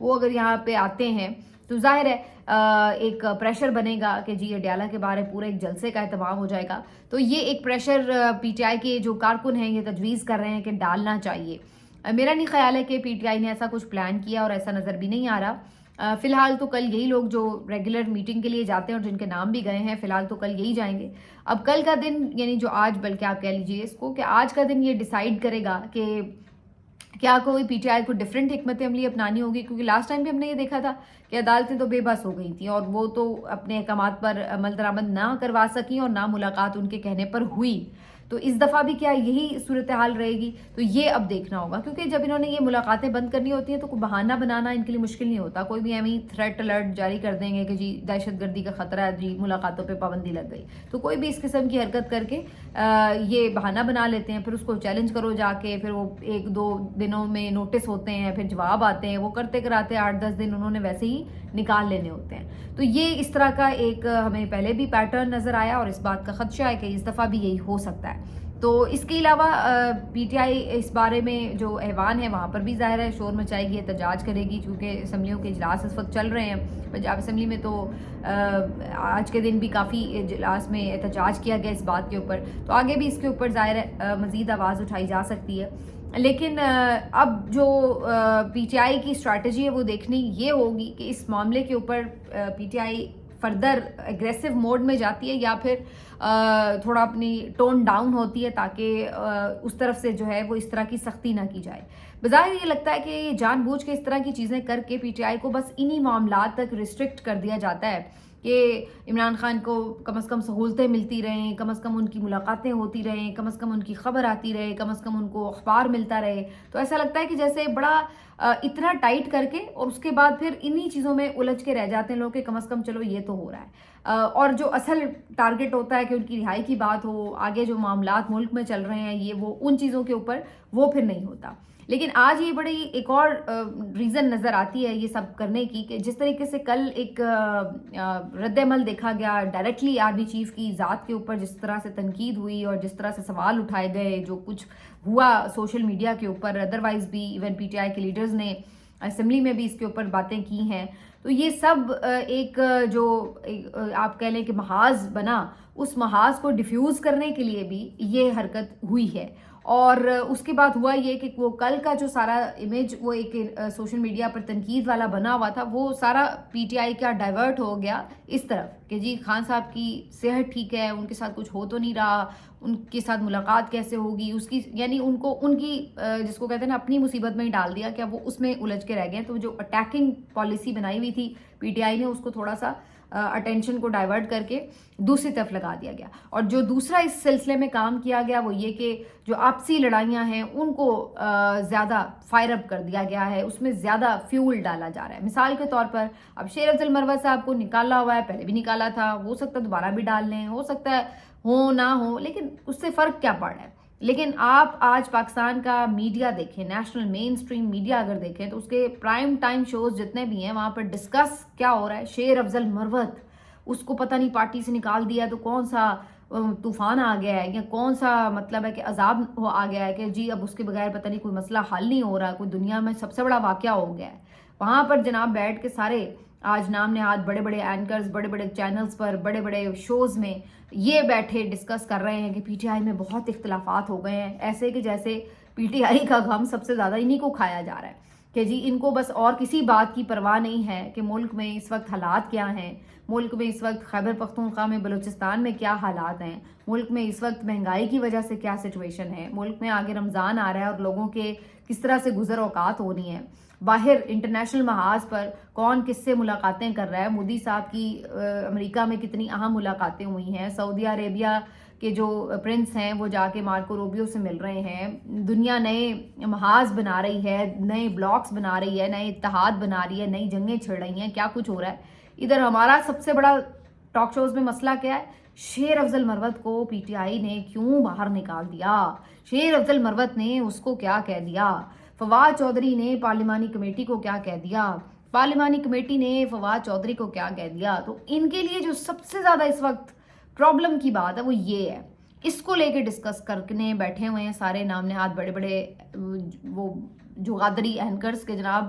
وہ اگر یہاں پہ آتے ہیں تو ظاہر ہے ایک پریشر بنے گا کہ جی اڈیالہ کے بارے پورے ایک جلسے کا اہتمام ہو جائے گا. تو یہ ایک پریشر پی ٹی آئی کے جو کارکن ہیں یہ تجویز کر رہے ہیں کہ ڈالنا چاہیے. میرا نہیں خیال ہے کہ پی ٹی آئی نے ایسا کچھ پلان کیا اور ایسا نظر بھی نہیں آ رہا. فی الحال تو کل یہی لوگ جو ریگولر میٹنگ کے لیے جاتے ہیں اور جن کے نام بھی گئے ہیں فی الحال تو کل یہی جائیں گے. اب کل کا دن یعنی جو آج بلکہ آپ کہہ لیجیے اس کو کہ آج کا دن یہ ڈیسائیڈ کرے گا کہ کیا کوئی پی ٹی آئی کو ڈفرینٹ حکمت عملی اپنانی ہوگی. کیونکہ لاسٹ ٹائم بھی ہم نے یہ دیکھا تھا کہ عدالتیں تو بے بس ہو گئی تھیں اور وہ تو اپنے احکامات پر عمل درآمد نہ کروا سکیں اور نہ ملاقات ان کے کہنے پر ہوئی. تو اس دفعہ بھی کیا یہی صورتحال رہے گی؟ تو یہ اب دیکھنا ہوگا. کیونکہ جب انہوں نے یہ ملاقاتیں بند کرنی ہوتی ہیں تو کوئی بہانہ بنانا ان کے لیے مشکل نہیں ہوتا. کوئی بھی ایویں تھریٹ الرٹ جاری کر دیں گے کہ جی دہشت گردی کا خطرہ ہے, جی ملاقاتوں پہ پابندی لگ گئی. تو کوئی بھی اس قسم کی حرکت کر کے یہ بہانہ بنا لیتے ہیں. پھر اس کو چیلنج کرو جا کے, پھر وہ 1-2 دنوں میں نوٹس ہوتے ہیں, پھر جواب آتے ہیں, وہ کرتے کراتے 8-10 دن انہوں نے ویسے ہی نکال لینے ہوتے ہیں. تو یہ اس طرح کا ایک ہمیں پہلے بھی پیٹرن نظر آیا اور اس بات کا خدشہ ہے کہ اس دفعہ بھی یہی ہو سکتا ہے. تو اس کے علاوہ پی ٹی آئی اس بارے میں جو ایوان ہے وہاں پر بھی ظاہر ہے شور مچائے گی, احتجاج کرے گی. چونکہ اسمبلیوں کے اجلاس اس وقت چل رہے ہیں. پنجاب اسمبلی میں تو آج کے دن بھی کافی اجلاس میں احتجاج کیا گیا اس بات کے اوپر. تو آگے بھی اس کے اوپر ظاہر ہے مزید آواز اٹھائی جا سکتی ہے. لیکن اب جو پی ٹی آئی کی اسٹریٹجی ہے وہ دیکھنی یہ ہوگی کہ اس معاملے کے اوپر P T I further aggressive mode میں جاتی ہے یا پھر تھوڑا اپنی ٹون ڈاؤن ہوتی ہے تاکہ اس طرف سے جو ہے وہ اس طرح کی سختی نہ کی جائے. بظاہر یہ لگتا ہے کہ جان بوجھ کے اس طرح کی چیزیں کر کے پی ٹی آئی کو بس انہی معاملات تک ریسٹرکٹ کر دیا جاتا ہے کہ عمران خان کو کم از کم سہولتیں ملتی رہیں, کم از کم ان کی ملاقاتیں ہوتی رہیں, کم از کم ان کی خبر آتی رہے, کم از کم ان کو اخبار ملتا رہے. تو ایسا لگتا ہے کہ جیسے بڑا اتنا ٹائٹ کر کے اور اس کے بعد پھر انہی چیزوں میں الجھ کے رہ جاتے ہیں لوگ کہ کم از کم چلو یہ تو ہو رہا ہے. اور جو اصل ٹارگٹ ہوتا ہے کہ ان کی رہائی کی بات ہو, آگے جو معاملات ملک میں چل رہے ہیں یہ وہ ان چیزوں کے اوپر وہ پھر نہیں ہوتا. لیکن آج یہ بڑی ایک اور ریزن نظر آتی ہے یہ سب کرنے کی کہ جس طریقے سے کل ایک رد عمل دیکھا گیا ڈائریکٹلی آرمی چیف کی ذات کے اوپر, جس طرح سے تنقید ہوئی اور جس طرح سے سوال اٹھائے گئے, جو کچھ ہوا سوشل میڈیا کے اوپر, ادروائز بھی ایون پی ٹی آئی کے لیڈرز نے اسمبلی میں بھی اس کے اوپر باتیں کی ہیں. تو یہ سب ایک جو آپ کہہ لیں کہ محاذ بنا, اس محاذ کو ڈیفیوز کرنے کے لیے بھی یہ حرکت ہوئی ہے. اور اس کے بعد ہوا یہ کہ وہ کل کا جو سارا امیج وہ ایک سوشل میڈیا پر تنقید والا بنا ہوا تھا وہ سارا پی ٹی آئی کا ڈائیورٹ ہو گیا اس طرف کہ جی خان صاحب کی صحت ٹھیک ہے, ان کے ساتھ کچھ ہو تو نہیں رہا, ان کے ساتھ ملاقات کیسے ہوگی, اس کی یعنی ان کی جس کو کہتے ہیں نا اپنی مصیبت میں ہی ڈال دیا کہ اب وہ اس میں الجھ کے رہ گئے. تو جو اٹیکنگ پالیسی بنائی ہوئی تھی پی ٹی آئی نے اس کو تھوڑا سا اٹینشن کو ڈائیورٹ کر کے دوسری طرف لگا دیا گیا. اور جو دوسرا اس سلسلے میں کام کیا گیا وہ یہ کہ جو آپسی لڑائیاں ہیں ان کو زیادہ فائر اپ کر دیا گیا ہے, اس میں زیادہ فیول ڈالا جا رہا ہے. مثال کے طور پر اب شیر افضل مروت صاحب کو نکالا ہوا ہے, پہلے بھی نکالا تھا, ہو سکتا ہے دوبارہ بھی ڈال لیں, ہو سکتا ہے ہو نہ ہو, لیکن اس سے فرق کیا پڑ رہا ہے. لیکن آپ آج پاکستان کا میڈیا دیکھیں, نیشنل مین سٹریم میڈیا اگر دیکھیں تو اس کے پرائم ٹائم شوز جتنے بھی ہیں وہاں پر ڈسکس کیا ہو رہا ہے, شیر افضل مروت اس کو پتہ نہیں پارٹی سے نکال دیا تو کون سا طوفان آ گیا ہے یا کون سا مطلب ہے کہ عذاب آ گیا ہے کہ جی اب اس کے بغیر پتہ نہیں کوئی مسئلہ حل نہیں ہو رہا, کوئی دنیا میں سب سے بڑا واقعہ ہو گیا ہے. وہاں پر جناب بیٹھ کے سارے آج نام نہاد بڑے بڑے اینکرز بڑے بڑے چینلز پر بڑے بڑے شوز میں یہ بیٹھے ڈسکس کر رہے ہیں کہ پی ٹی آئی میں بہت اختلافات ہو گئے ہیں, ایسے کہ جیسے پی ٹی آئی کا غم سب سے زیادہ انہی کو کھایا جا رہا ہے کہ جی ان کو بس اور کسی بات کی پرواہ نہیں ہے کہ ملک میں اس وقت حالات کیا ہیں, ملک میں اس وقت خیبر پختونخوا میں بلوچستان میں کیا حالات ہیں, ملک میں اس وقت مہنگائی کی وجہ سے کیا سچویشن ہے, ملک میں آگے رمضان آ رہا ہے اور لوگوں کے کس طرح سے گزر اوقات ہونی ہے, باہر انٹرنیشنل محاذ پر کون کس سے ملاقاتیں کر رہا ہے. مودی صاحب کی امریکہ میں کتنی اہم ملاقاتیں ہوئی ہیں, سعودی عربیہ کے جو پرنس ہیں وہ جا کے مارکو روبیو سے مل رہے ہیں, دنیا نئے محاذ بنا رہی ہے, نئے بلاکس بنا رہی ہے, نئے اتحاد بنا رہی ہے, نئی جنگیں چھڑ رہی ہیں, کیا کچھ ہو رہا ہے. ادھر ہمارا سب سے بڑا ٹاک شوز میں مسئلہ کیا ہے, شیر افضل مروت کو پی ٹی آئی نے کیوں باہر نکال دیا, شیر افضل مروت نے اس کو کیا کہہ دیا, فواد چودھری نے پارلیمانی کمیٹی کو کیا کہہ دیا, پارلیمانی کمیٹی نے فواد چودھری کو کیا کہہ دیا. تو ان کے لیے جو سب سے زیادہ اس وقت پرابلم کی بات ہے وہ یہ ہے, اس کو لے کے ڈسکس کرنے بیٹھے ہوئے ہیں سارے نام نہاد بڑے بڑے وہ جو غادری اینکرز کے جناب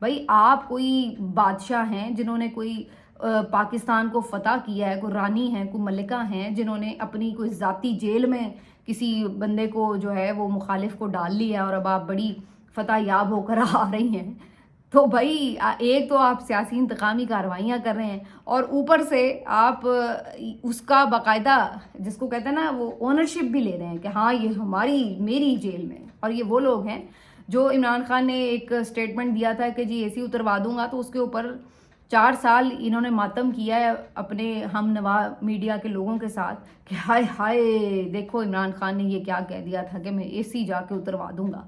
بھائی آپ کوئی بادشاہ ہیں جنہوں نے کوئی پاکستان کو فتح کیا ہے، کوئی رانی ہیں، کوئی ملکہ ہیں جنہوں نے اپنی کوئی ذاتی جیل میں کسی بندے کو جو ہے وہ مخالف کو ڈال لیا اور اب آپ بڑی فتح یاب ہو کر آ رہی ہیں. تو بھائی ایک تو آپ سیاسی انتقامی کارروائیاں کر رہے ہیں اور اوپر سے آپ اس کا باقاعدہ جس کو کہتے ہیں نا وہ اونرشپ بھی لے رہے ہیں کہ ہاں یہ میری جیل میں. اور یہ وہ لوگ ہیں جو عمران خان نے ایک سٹیٹمنٹ دیا تھا کہ جی اے سی اتروا دوں گا، تو اس کے اوپر 4 سال انہوں نے ماتم کیا ہے اپنے ہم نوا میڈیا کے لوگوں کے ساتھ کہ ہائے ہائے دیکھو عمران خان نے یہ کیا کہہ دیا تھا کہ میں اے سی جا کے اتروا دوں گا.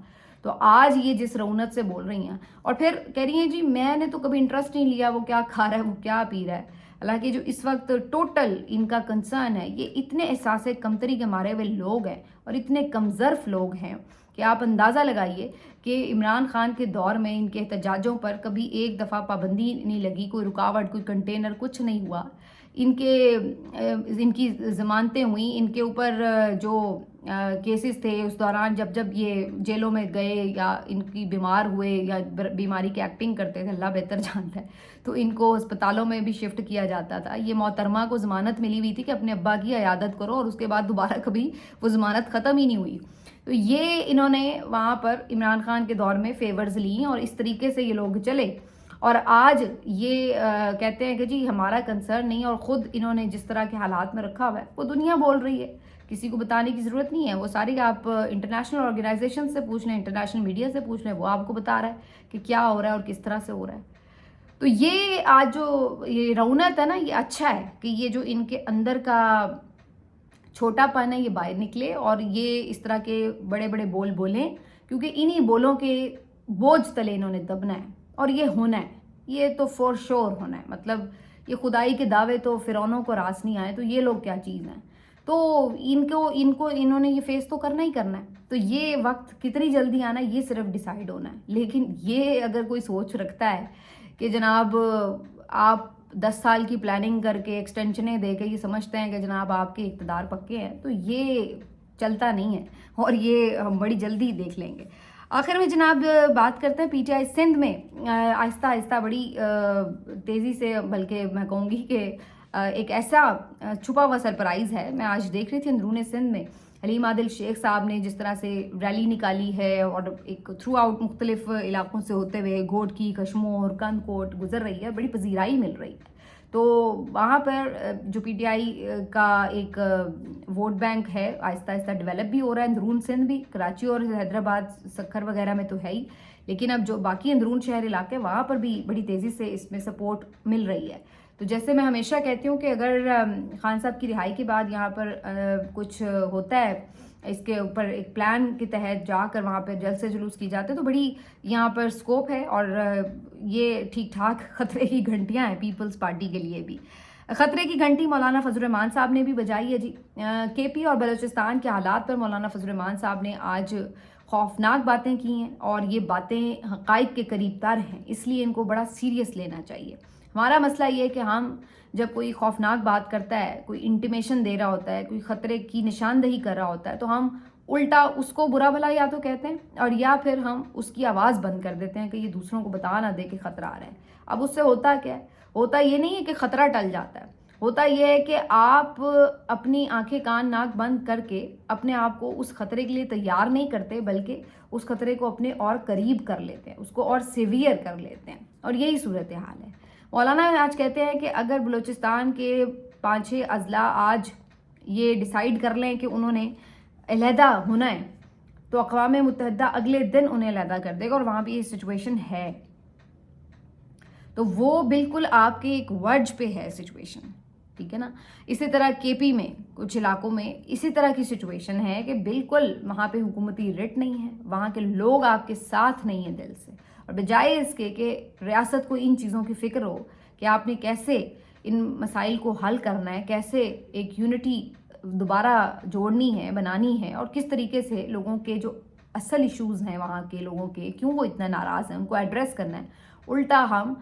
تو آج یہ جس رونت سے بول رہی ہیں اور پھر کہہ رہی ہیں جی میں نے تو کبھی انٹرسٹ نہیں لیا وہ کیا کھا رہا ہے وہ کیا پی رہا ہے. حالانکہ جو اس وقت ٹوٹل ان کا کنسرن ہے یہ اتنے احساس کمتری کے مارے ہوئے لوگ ہیں اور اتنے کمظرف لوگ ہیں کہ آپ اندازہ لگائیے کہ عمران خان کے دور میں ان کے احتجاجوں پر کبھی ایک دفعہ پابندی نہیں لگی، کوئی رکاوٹ، کوئی کنٹینر، کچھ نہیں ہوا. ان کی ضمانتیں ہوئیں، ان کے اوپر جو کیسز تھے اس دوران جب یہ جیلوں میں گئے یا ان کی بیمار ہوئے یا بیماری کی ایکٹنگ کرتے تھے، اللہ بہتر جانتا ہے، تو ان کو ہسپتالوں میں بھی شفٹ کیا جاتا تھا. یہ محترمہ کو ضمانت ملی ہوئی تھی کہ اپنے ابا کی عیادت کرو اور اس کے بعد دوبارہ کبھی وہ ضمانت ختم ہی نہیں ہوئی. تو یہ انہوں نے وہاں پر عمران خان کے دور میں فیورز لیں اور اس طریقے سے یہ لوگ چلے اور آج یہ کہتے ہیں کہ جی ہمارا کنسرن نہیں. اور خود انہوں نے جس طرح کے حالات میں رکھا ہوا ہے وہ دنیا بول رہی ہے، کسی کو بتانے کی ضرورت نہیں ہے. وہ ساری آپ انٹرنیشنل آرگنائزیشن سے پوچھ لیں، انٹرنیشنل میڈیا سے پوچھ لیں، وہ آپ کو بتا رہا ہے کہ کیا ہو رہا ہے اور کس طرح سے ہو رہا ہے. تو یہ آج جو یہ رونت ہے نا یہ اچھا ہے کہ یہ جو ان کے اندر کا چھوٹا پن ہے یہ باہر نکلے اور یہ اس طرح کے بڑے بڑے بول بولیں، کیونکہ انہی بولوں کے بوجھ تلے انہوں نے دبنا ہے اور یہ ہونا ہے، یہ تو فور شور ہونا ہے. مطلب یہ خدائی کے دعوے تو فرعونوں کو راس نہیں آئے، تو یہ لوگ کیا چیز ہیں. تو انہوں نے یہ فیس تو کرنا ہی کرنا ہے. تو یہ وقت کتنی جلدی آنا ہے یہ صرف ڈیسائیڈ ہونا ہے. لیکن یہ اگر کوئی سوچ رکھتا ہے کہ جناب آپ 10 سال کی پلاننگ کر کے ایکسٹینشنیں دے کے یہ سمجھتے ہیں کہ جناب آپ کے اقتدار پکے ہیں، تو یہ چلتا نہیں ہے اور یہ ہم بڑی جلدی دیکھ لیں گے. آخر میں جناب بات کرتے ہیں پی ٹی آئی سندھ میں آہستہ آہستہ بڑی تیزی سے، بلکہ میں کہوں گی کہ ایک ایسا چھپا ہوا سرپرائز ہے. میں آج دیکھ رہی تھی اندرون سندھ میں حلیم عادل شیخ صاحب نے جس طرح سے ریلی نکالی ہے اور ایک تھرو آؤٹ مختلف علاقوں سے ہوتے ہوئے گھوٹ کی، کشمور، کند کوٹ گزر رہی ہے، بڑی پذیرائی مل رہی ہے. تو وہاں پر جو پی ٹی آئی کا ایک ووٹ بینک ہے آہستہ آہستہ ڈیولپ بھی ہو رہا ہے. اندرون سندھ بھی، کراچی اور حیدرآباد سکھر وغیرہ میں تو ہے ہی، لیکن اب جو باقی اندرون شہر علاقے وہاں پر بھی بڑی تیزی سے اس میں سپورٹ مل رہی ہے. تو جیسے میں ہمیشہ کہتی ہوں کہ اگر خان صاحب کی رہائی کے بعد یہاں پر کچھ ہوتا ہے اس کے اوپر ایک پلان کے تحت جا کر وہاں پہ جلسے جلوس کی جاتے ہیں تو بڑی یہاں پر سکوپ ہے اور یہ ٹھیک ٹھاک خطرے کی گھنٹیاں ہیں پیپلز پارٹی کے لیے بھی. خطرے کی گھنٹی مولانا فضل الرحمان صاحب نے بھی بجائی ہے جی. کے پی اور بلوچستان کے حالات پر مولانا فضل الرحمان صاحب نے آج خوفناک باتیں کی ہیں اور یہ باتیں حقائق کے قریب تر ہیں، اس لیے ان کو بڑا سیریس لینا چاہیے. ہمارا مسئلہ یہ ہے کہ ہم جب کوئی خوفناک بات کرتا ہے، کوئی انٹیمیشن دے رہا ہوتا ہے، کوئی خطرے کی نشاندہی کر رہا ہوتا ہے تو ہم الٹا اس کو برا بھلا یا تو کہتے ہیں اور یا پھر ہم اس کی آواز بند کر دیتے ہیں کہ یہ دوسروں کو بتا نہ دے کہ خطرہ آ رہا ہے. اب اس سے ہوتا کیا ہے؟ ہوتا یہ نہیں ہے کہ خطرہ ٹل جاتا ہے، ہوتا یہ ہے کہ آپ اپنی آنکھیں کان ناک بند کر کے اپنے آپ کو اس خطرے کے لیے تیار نہیں کرتے، بلکہ اس خطرے کو اپنے اور قریب کر لیتے ہیں، اس کو اور سیویئر کر لیتے ہیں اور یہی صورتحال ہے. مولانا آج کہتے ہیں کہ اگر بلوچستان کے 5-6 اضلاع آج یہ ڈیسائیڈ کر لیں کہ انہوں نے علیحدہ ہونا ہے تو اقوام متحدہ اگلے دن انہیں علیحدہ کر دے گا، اور وہاں بھی یہ سچویشن ہے. تو وہ بالکل آپ کے ایک ورج پہ ہے سچویشن، ٹھیک ہے نا. اسی طرح کے پی میں کچھ علاقوں میں اسی طرح کی سچویشن ہے کہ بالکل وہاں پہ حکومتی رٹ نہیں ہے، وہاں کے لوگ آپ کے ساتھ نہیں ہیں دل سے. اور بجائے اس کے کہ ریاست کو ان چیزوں کی فکر ہو کہ آپ نے کیسے ان مسائل کو حل کرنا ہے، کیسے ایک یونٹی دوبارہ جوڑنی ہے، بنانی ہے، اور کس طریقے سے لوگوں کے جو اصل ایشوز ہیں وہاں کے لوگوں کے کیوں وہ اتنا ناراض ہیں ان کو ایڈریس کرنا ہے. الٹا ہم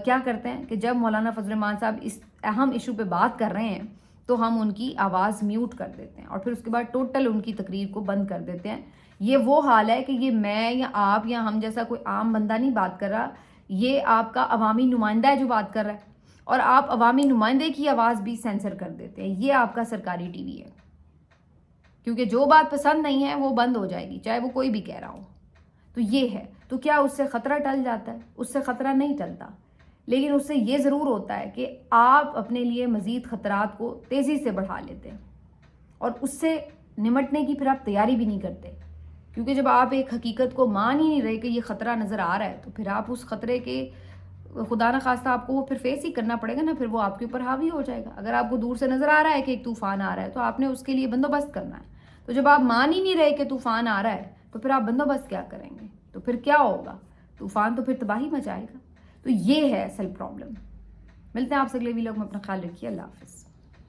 کیا کرتے ہیں کہ جب مولانا فضل الرحمان صاحب اس اہم ایشو پہ بات کر رہے ہیں تو ہم ان کی آواز میوٹ کر دیتے ہیں اور پھر اس کے بعد ٹوٹل ان کی تقریر کو بند کر دیتے ہیں. یہ وہ حال ہے کہ یہ میں یا آپ یا ہم جیسا کوئی عام بندہ نہیں بات کر رہا، یہ آپ کا عوامی نمائندہ ہے جو بات کر رہا ہے، اور آپ عوامی نمائندے کی آواز بھی سینسر کر دیتے ہیں. یہ آپ کا سرکاری ٹی وی ہے، کیونکہ جو بات پسند نہیں ہے وہ بند ہو جائے گی، چاہے وہ کوئی بھی کہہ رہا ہو. تو یہ ہے. تو کیا اس سے خطرہ ٹل جاتا ہے؟ اس سے خطرہ نہیں ٹلتا، لیکن اس سے یہ ضرور ہوتا ہے کہ آپ اپنے لیے مزید خطرات کو تیزی سے بڑھا لیتے ہیں، اور اس سے نمٹنے کی پھر آپ تیاری بھی نہیں کرتے. کیونکہ جب آپ ایک حقیقت کو مان ہی نہیں رہے کہ یہ خطرہ نظر آ رہا ہے، تو پھر آپ اس خطرے کے خدا نخواستہ آپ کو وہ پھر فیس ہی کرنا پڑے گا نا، پھر وہ آپ کے اوپر حاوی ہو جائے گا. اگر آپ کو دور سے نظر آ رہا ہے کہ ایک طوفان آ رہا ہے تو آپ نے اس کے لیے بندوبست کرنا ہے. تو جب آپ مان ہی نہیں رہے کہ طوفان آ رہا ہے تو پھر آپ بندوبست کیا کریں گے؟ تو پھر کیا ہوگا؟ طوفان تو پھر تباہی مچائے گا. تو یہ ہے اصل پرابلم. ملتے ہیں آپ سے اگلے ویلاگ میں. اپنا خیال رکھیے. اللہ حافظ.